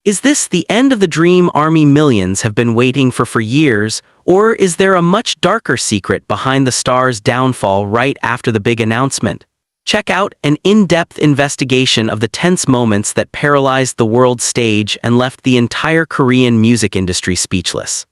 Is this the end of the dream army millions have been waiting for years, or is there a much darker secret behind the star's downfall right after the big announcement? Check out an in-depth investigation of the tense moments that paralyzed the world stage and left the entire Korean music industry speechless.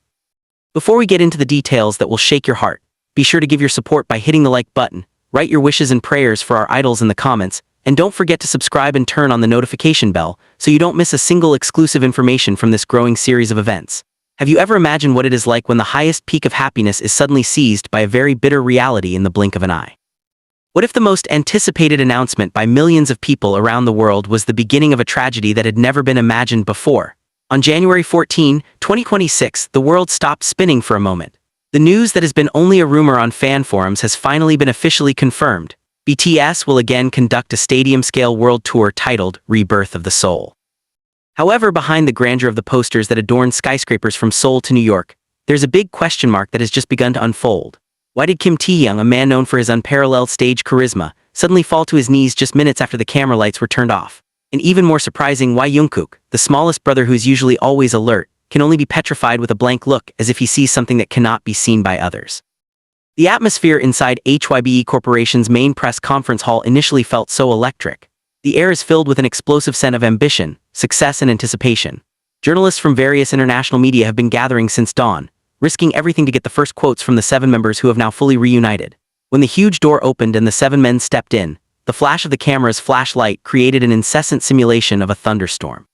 Before we get into the details that will shake your heart, be sure to give your support by hitting the like button, write your wishes and prayers for our idols in the comments, and don't forget to subscribe and turn on the notification bell so you don't miss a single exclusive information from this growing series of events. Have you ever imagined what it is like when the highest peak of happiness is suddenly seized by a very bitter reality in the blink of an eye? What if the most anticipated announcement by millions of people around the world was the beginning of a tragedy that had never been imagined before? On January 14, 2026, the world stopped spinning for a moment. The news that has been only a rumor on fan forums has finally been officially confirmed. BTS will again conduct a stadium-scale world tour titled Rebirth of the Soul. However, behind the grandeur of the posters that adorn skyscrapers from Seoul to New York, there's a big question mark that has just begun to unfold. Why did Kim Taehyung, a man known for his unparalleled stage charisma, suddenly fall to his knees just minutes after the camera lights were turned off? And even more surprising, why Jungkook, the smallest brother who's usually always alert, can only be petrified with a blank look as if he sees something that cannot be seen by others. The atmosphere inside HYBE Corporation's main press conference hall initially felt so electric. The air is filled with an explosive sense of ambition, success, and anticipation. Journalists from various international media have been gathering since dawn, risking everything to get the first quotes from the 7 members who have now fully reunited. When the huge door opened and the 7 men stepped in, the flash of the camera's flashlight created an incessant simulation of a thunderstorm.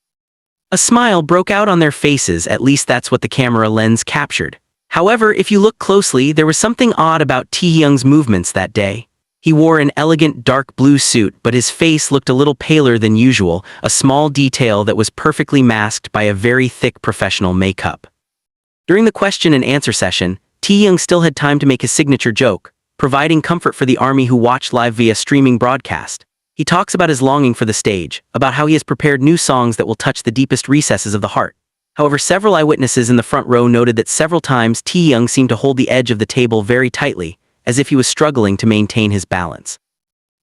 A smile broke out on their faces, at least that's what the camera lens captured. However, if you look closely, there was something odd about Taehyung's movements that day. He wore an elegant dark blue suit, but his face looked a little paler than usual, a small detail that was perfectly masked by a very thick professional makeup. During the question and answer session, Taehyung still had time to make his signature joke, providing comfort for the army who watched live via streaming broadcast. He talks about his longing for the stage, about how he has prepared new songs that will touch the deepest recesses of the heart. However, several eyewitnesses in the front row noted that several times Taehyung seemed to hold the edge of the table very tightly, as if he was struggling to maintain his balance.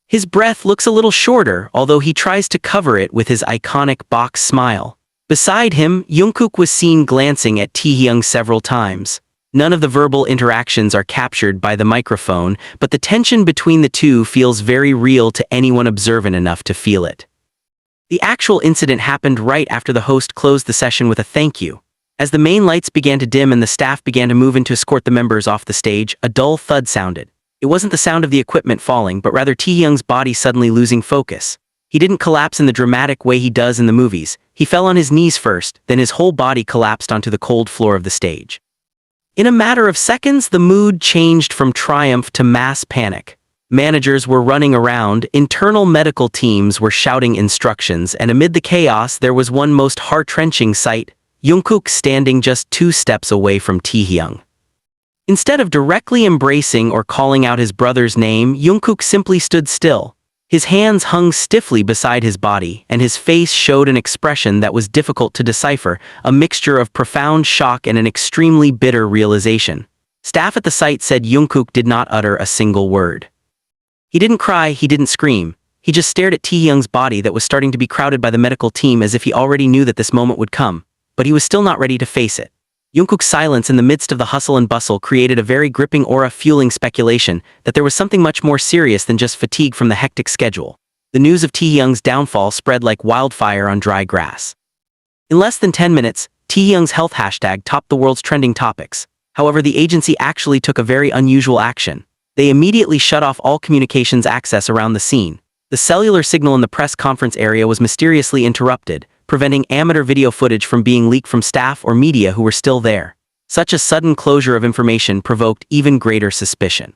His breath looks a little shorter, although he tries to cover it with his iconic box smile. Beside him, Jungkook was seen glancing at Taehyung several times. None of the verbal interactions are captured by the microphone, but the tension between the two feels very real to anyone observant enough to feel it. The actual incident happened right after the host closed the session with a thank you. As the main lights began to dim and the staff began to move in to escort the members off the stage, a dull thud sounded. It wasn't the sound of the equipment falling, but rather Taehyung's body suddenly losing focus. He didn't collapse in the dramatic way he does in the movies. He fell on his knees first, then his whole body collapsed onto the cold floor of the stage. In a matter of seconds, the mood changed from triumph to mass panic. Managers were running around, internal medical teams were shouting instructions, and amid the chaos there was one most heart-wrenching sight: Jungkook standing just 2 steps away from Taehyung. Instead of directly embracing or calling out his brother's name, Jungkook simply stood still. His hands hung stiffly beside his body, and his face showed an expression that was difficult to decipher, a mixture of profound shock and an extremely bitter realization. Staff at the site said Jungkook did not utter a single word. He didn't cry, he didn't scream. He just stared at Taehyung's body that was starting to be crowded by the medical team as if he already knew that this moment would come, but he was still not ready to face it. Jungkook's silence in the midst of the hustle and bustle created a very gripping aura, fueling speculation that there was something much more serious than just fatigue from the hectic schedule. The news of Taehyung's downfall spread like wildfire on dry grass. In less than 10 minutes, Taehyung's health hashtag topped the world's trending topics. However, the agency actually took a very unusual action. They immediately shut off all communications access around the scene. The cellular signal in the press conference area was mysteriously interrupted, preventing amateur video footage from being leaked from staff or media who were still there. Such a sudden closure of information provoked even greater suspicion.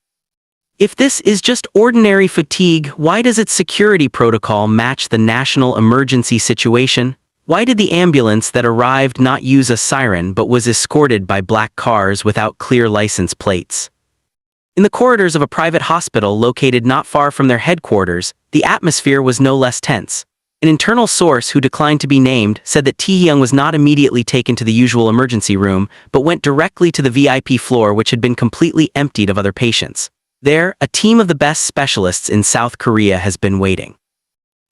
If this is just ordinary fatigue, why does its security protocol match the national emergency situation? Why did the ambulance that arrived not use a siren but was escorted by black cars without clear license plates? In the corridors of a private hospital located not far from their headquarters, the atmosphere was no less tense. An internal source who declined to be named said that Taehyung was not immediately taken to the usual emergency room, but went directly to the VIP floor, which had been completely emptied of other patients. There, a team of the best specialists in South Korea has been waiting.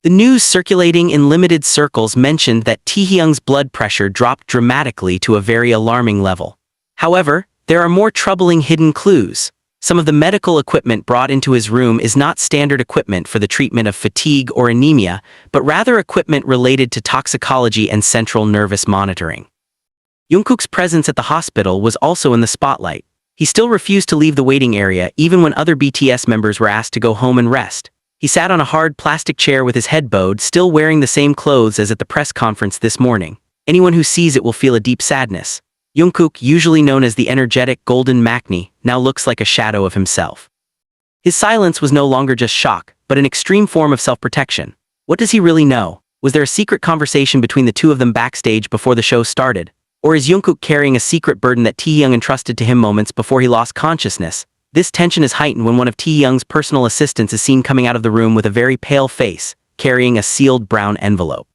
The news circulating in limited circles mentioned that Taehyung's blood pressure dropped dramatically to a very alarming level. However, there are more troubling hidden clues. Some of the medical equipment brought into his room is not standard equipment for the treatment of fatigue or anemia, but rather equipment related to toxicology and central nervous monitoring. Jungkook's presence at the hospital was also in the spotlight. He still refused to leave the waiting area even when other BTS members were asked to go home and rest. He sat on a hard plastic chair with his head bowed, still wearing the same clothes as at the press conference this morning. Anyone who sees it will feel a deep sadness. Jungkook, usually known as the energetic golden Maknae, now looks like a shadow of himself. His silence was no longer just shock, but an extreme form of self-protection. What does he really know? Was there a secret conversation between the two of them backstage before the show started? Or is Jungkook carrying a secret burden that Taehyung entrusted to him moments before he lost consciousness? This tension is heightened when one of Taehyung's personal assistants is seen coming out of the room with a very pale face, carrying a sealed brown envelope.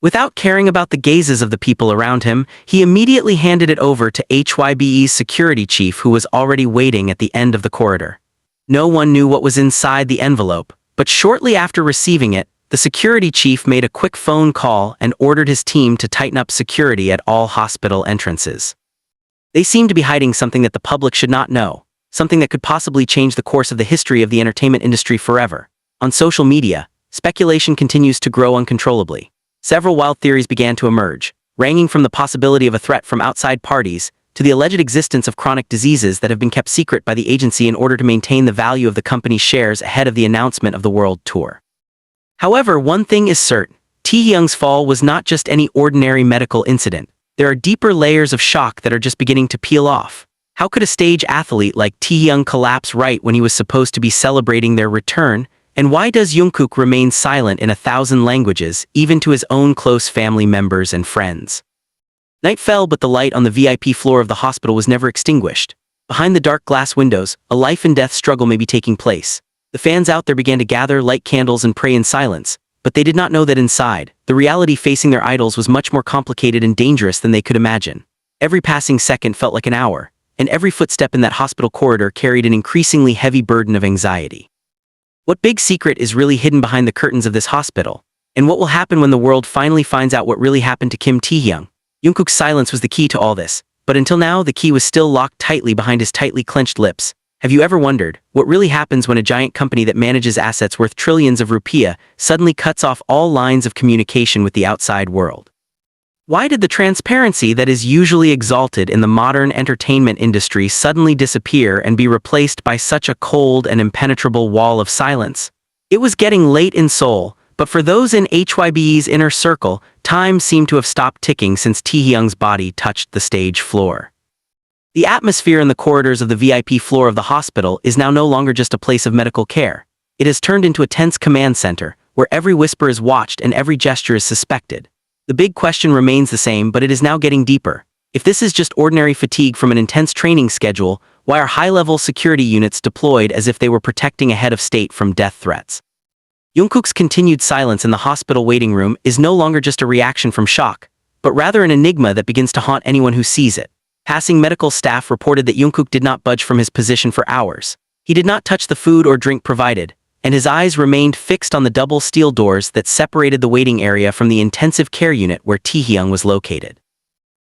Without caring about the gazes of the people around him, he immediately handed it over to HYBE's security chief, who was already waiting at the end of the corridor. No one knew what was inside the envelope, but shortly after receiving it, the security chief made a quick phone call and ordered his team to tighten up security at all hospital entrances. They seemed to be hiding something that the public should not know, something that could possibly change the course of the history of the entertainment industry forever. On social media, speculation continues to grow uncontrollably. Several wild theories began to emerge, ranging from the possibility of a threat from outside parties to the alleged existence of chronic diseases that have been kept secret by the agency in order to maintain the value of the company's shares ahead of the announcement of the world tour. However, one thing is certain: Taehyung's fall was not just any ordinary medical incident. There are deeper layers of shock that are just beginning to peel off. How could a stage athlete like Taehyung collapse right when he was supposed to be celebrating their return? And why does Jungkook remain silent in 1,000 languages, even to his own close family members and friends? Night fell, but the light on the VIP floor of the hospital was never extinguished. Behind the dark glass windows, a life and death struggle may be taking place. The fans out there began to gather, light candles, and pray in silence, but they did not know that inside, the reality facing their idols was much more complicated and dangerous than they could imagine. Every passing second felt like an hour, and every footstep in that hospital corridor carried an increasingly heavy burden of anxiety. What big secret is really hidden behind the curtains of this hospital? And what will happen when the world finally finds out what really happened to Kim Taehyung? Jungkook's silence was the key to all this, but until now the key was still locked tightly behind his tightly clenched lips. Have you ever wondered what really happens when a giant company that manages assets worth trillions of rupiah suddenly cuts off all lines of communication with the outside world? Why did the transparency that is usually exalted in the modern entertainment industry suddenly disappear and be replaced by such a cold and impenetrable wall of silence? It was getting late in Seoul, but for those in HYBE's inner circle, time seemed to have stopped ticking since Taehyung's body touched the stage floor. The atmosphere in the corridors of the VIP floor of the hospital is now no longer just a place of medical care. It has turned into a tense command center, where every whisper is watched and every gesture is suspected. The big question remains the same, but it is now getting deeper. If this is just ordinary fatigue from an intense training schedule, why are high-level security units deployed as if they were protecting a head of state from death threats? Jungkook's continued silence in the hospital waiting room is no longer just a reaction from shock, but rather an enigma that begins to haunt anyone who sees it. Passing medical staff reported that Jungkook did not budge from his position for hours. He did not touch the food or drink provided, and his eyes remained fixed on the double steel doors that separated the waiting area from the intensive care unit where Taehyung was located.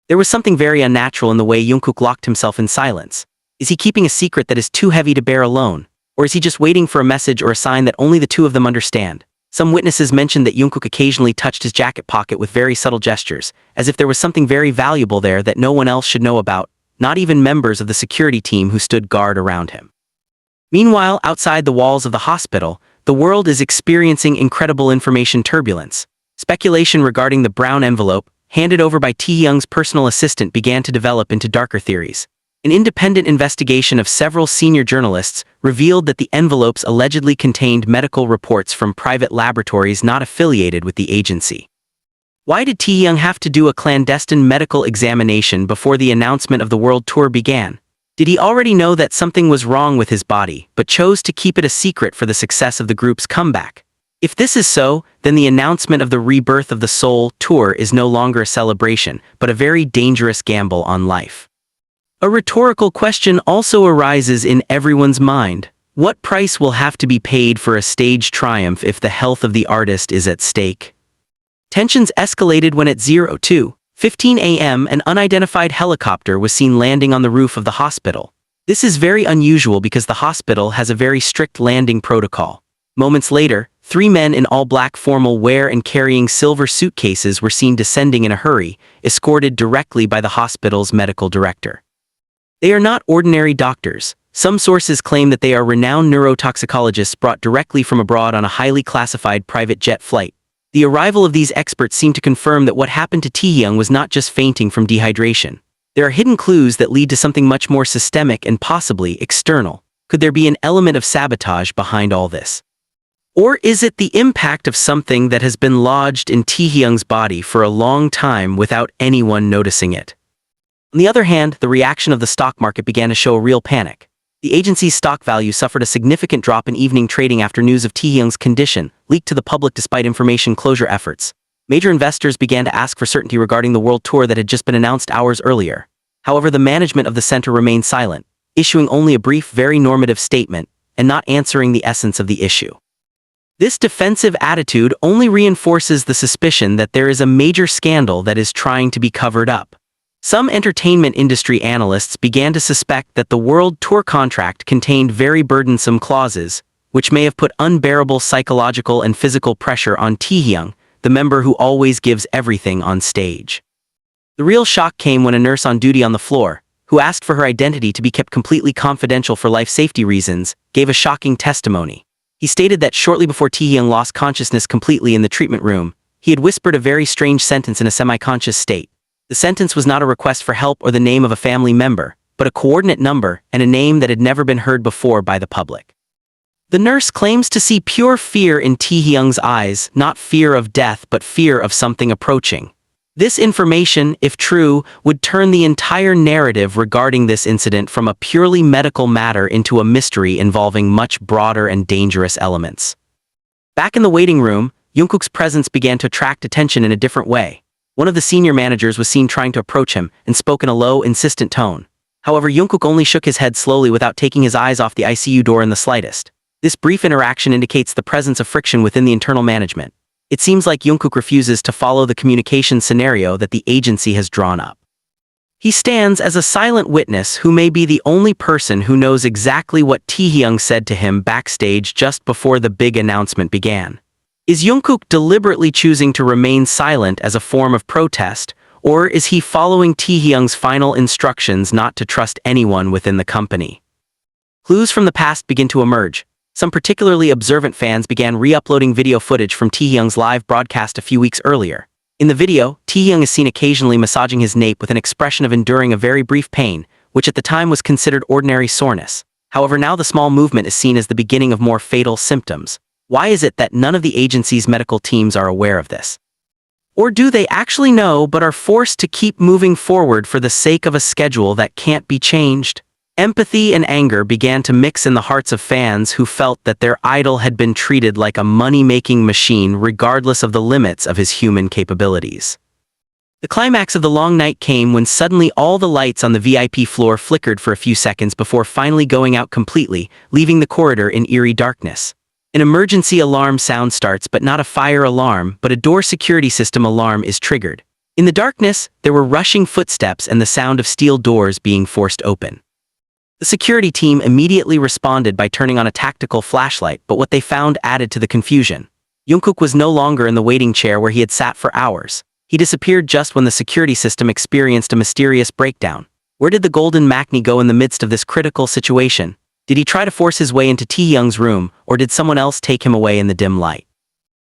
There was something very unnatural in the way Jungkook locked himself in silence. Is he keeping a secret that is too heavy to bear alone? Or is he just waiting for a message or a sign that only the two of them understand? Some witnesses mentioned that Jungkook occasionally touched his jacket pocket with very subtle gestures, as if there was something very valuable there that no one else should know about, not even members of the security team who stood guard around him. Meanwhile, outside the walls of the hospital, the world is experiencing incredible information turbulence. Speculation regarding the brown envelope, handed over by Taehyung's personal assistant, began to develop into darker theories. An independent investigation of several senior journalists revealed that the envelopes allegedly contained medical reports from private laboratories not affiliated with the agency. Why did Taehyung have to do a clandestine medical examination before the announcement of the world tour began? Did he already know that something was wrong with his body, but chose to keep it a secret for the success of the group's comeback? If this is so, then the announcement of the Rebirth of the Seoul tour is no longer a celebration, but a very dangerous gamble on life. A rhetorical question also arises in everyone's mind. What price will have to be paid for a stage triumph if the health of the artist is at stake? Tensions escalated when at 02:15 a.m. an unidentified helicopter was seen landing on the roof of the hospital. This is very unusual because the hospital has a very strict landing protocol. Moments later, 3 men in all black formal wear and carrying silver suitcases were seen descending in a hurry, escorted directly by the hospital's medical director. They are not ordinary doctors. Some sources claim that they are renowned neurotoxicologists brought directly from abroad on a highly classified private jet flight. The arrival of these experts seemed to confirm that what happened to Taehyung was not just fainting from dehydration. There are hidden clues that lead to something much more systemic and possibly external. Could there be an element of sabotage behind all this? Or is it the impact of something that has been lodged in Taehyung's body for a long time without anyone noticing it? On the other hand, the reaction of the stock market began to show a real panic. The agency's stock value suffered a significant drop in evening trading after news of Taehyung's condition leaked to the public despite information closure efforts. Major investors began to ask for certainty regarding the world tour that had just been announced hours earlier. However, the management of the center remained silent, issuing only a brief, very normative statement, and not answering the essence of the issue. This defensive attitude only reinforces the suspicion that there is a major scandal that is trying to be covered up. Some entertainment industry analysts began to suspect that the world tour contract contained very burdensome clauses, which may have put unbearable psychological and physical pressure on Taehyung, the member who always gives everything on stage. The real shock came when a nurse on duty on the floor, who asked for her identity to be kept completely confidential for life safety reasons, gave a shocking testimony. He stated that shortly before Taehyung lost consciousness completely in the treatment room, he had whispered a very strange sentence in a semi-conscious state. The sentence was not a request for help or the name of a family member, but a coordinate number and a name that had never been heard before by the public. The nurse claims to see pure fear in Taehyung's eyes, not fear of death but fear of something approaching. This information, if true, would turn the entire narrative regarding this incident from a purely medical matter into a mystery involving much broader and dangerous elements. Back in the waiting room, Jungkook's presence began to attract attention in a different way. One of the senior managers was seen trying to approach him and spoke in a low, insistent tone. However, Jungkook only shook his head slowly without taking his eyes off the ICU door in the slightest. This brief interaction indicates the presence of friction within the internal management. It seems like Jungkook refuses to follow the communication scenario that the agency has drawn up. He stands as a silent witness who may be the only person who knows exactly what Taehyung said to him backstage just before the big announcement began. Is Jungkook deliberately choosing to remain silent as a form of protest, or is he following Taehyung's final instructions not to trust anyone within the company? Clues from the past begin to emerge. Some particularly observant fans began re-uploading video footage from Taehyung's live broadcast a few weeks earlier. In the video, Taehyung is seen occasionally massaging his nape with an expression of enduring a very brief pain, which at the time was considered ordinary soreness. However, now the small movement is seen as the beginning of more fatal symptoms. Why is it that none of the agency's medical teams are aware of this? Or do they actually know but are forced to keep moving forward for the sake of a schedule that can't be changed? Empathy and anger began to mix in the hearts of fans who felt that their idol had been treated like a money-making machine regardless of the limits of his human capabilities. The climax of the long night came when suddenly all the lights on the VIP floor flickered for a few seconds before finally going out completely, leaving the corridor in eerie darkness. An emergency alarm sound starts, but not a fire alarm, but a door security system alarm is triggered. In the darkness, there were rushing footsteps and the sound of steel doors being forced open. The security team immediately responded by turning on a tactical flashlight, but what they found added to the confusion. Jungkook was no longer in the waiting chair where he had sat for hours. He disappeared just when the security system experienced a mysterious breakdown. Where did the golden Maknae go in the midst of this critical situation? Did he try to force his way into Taehyung's room, or did someone else take him away in the dim light?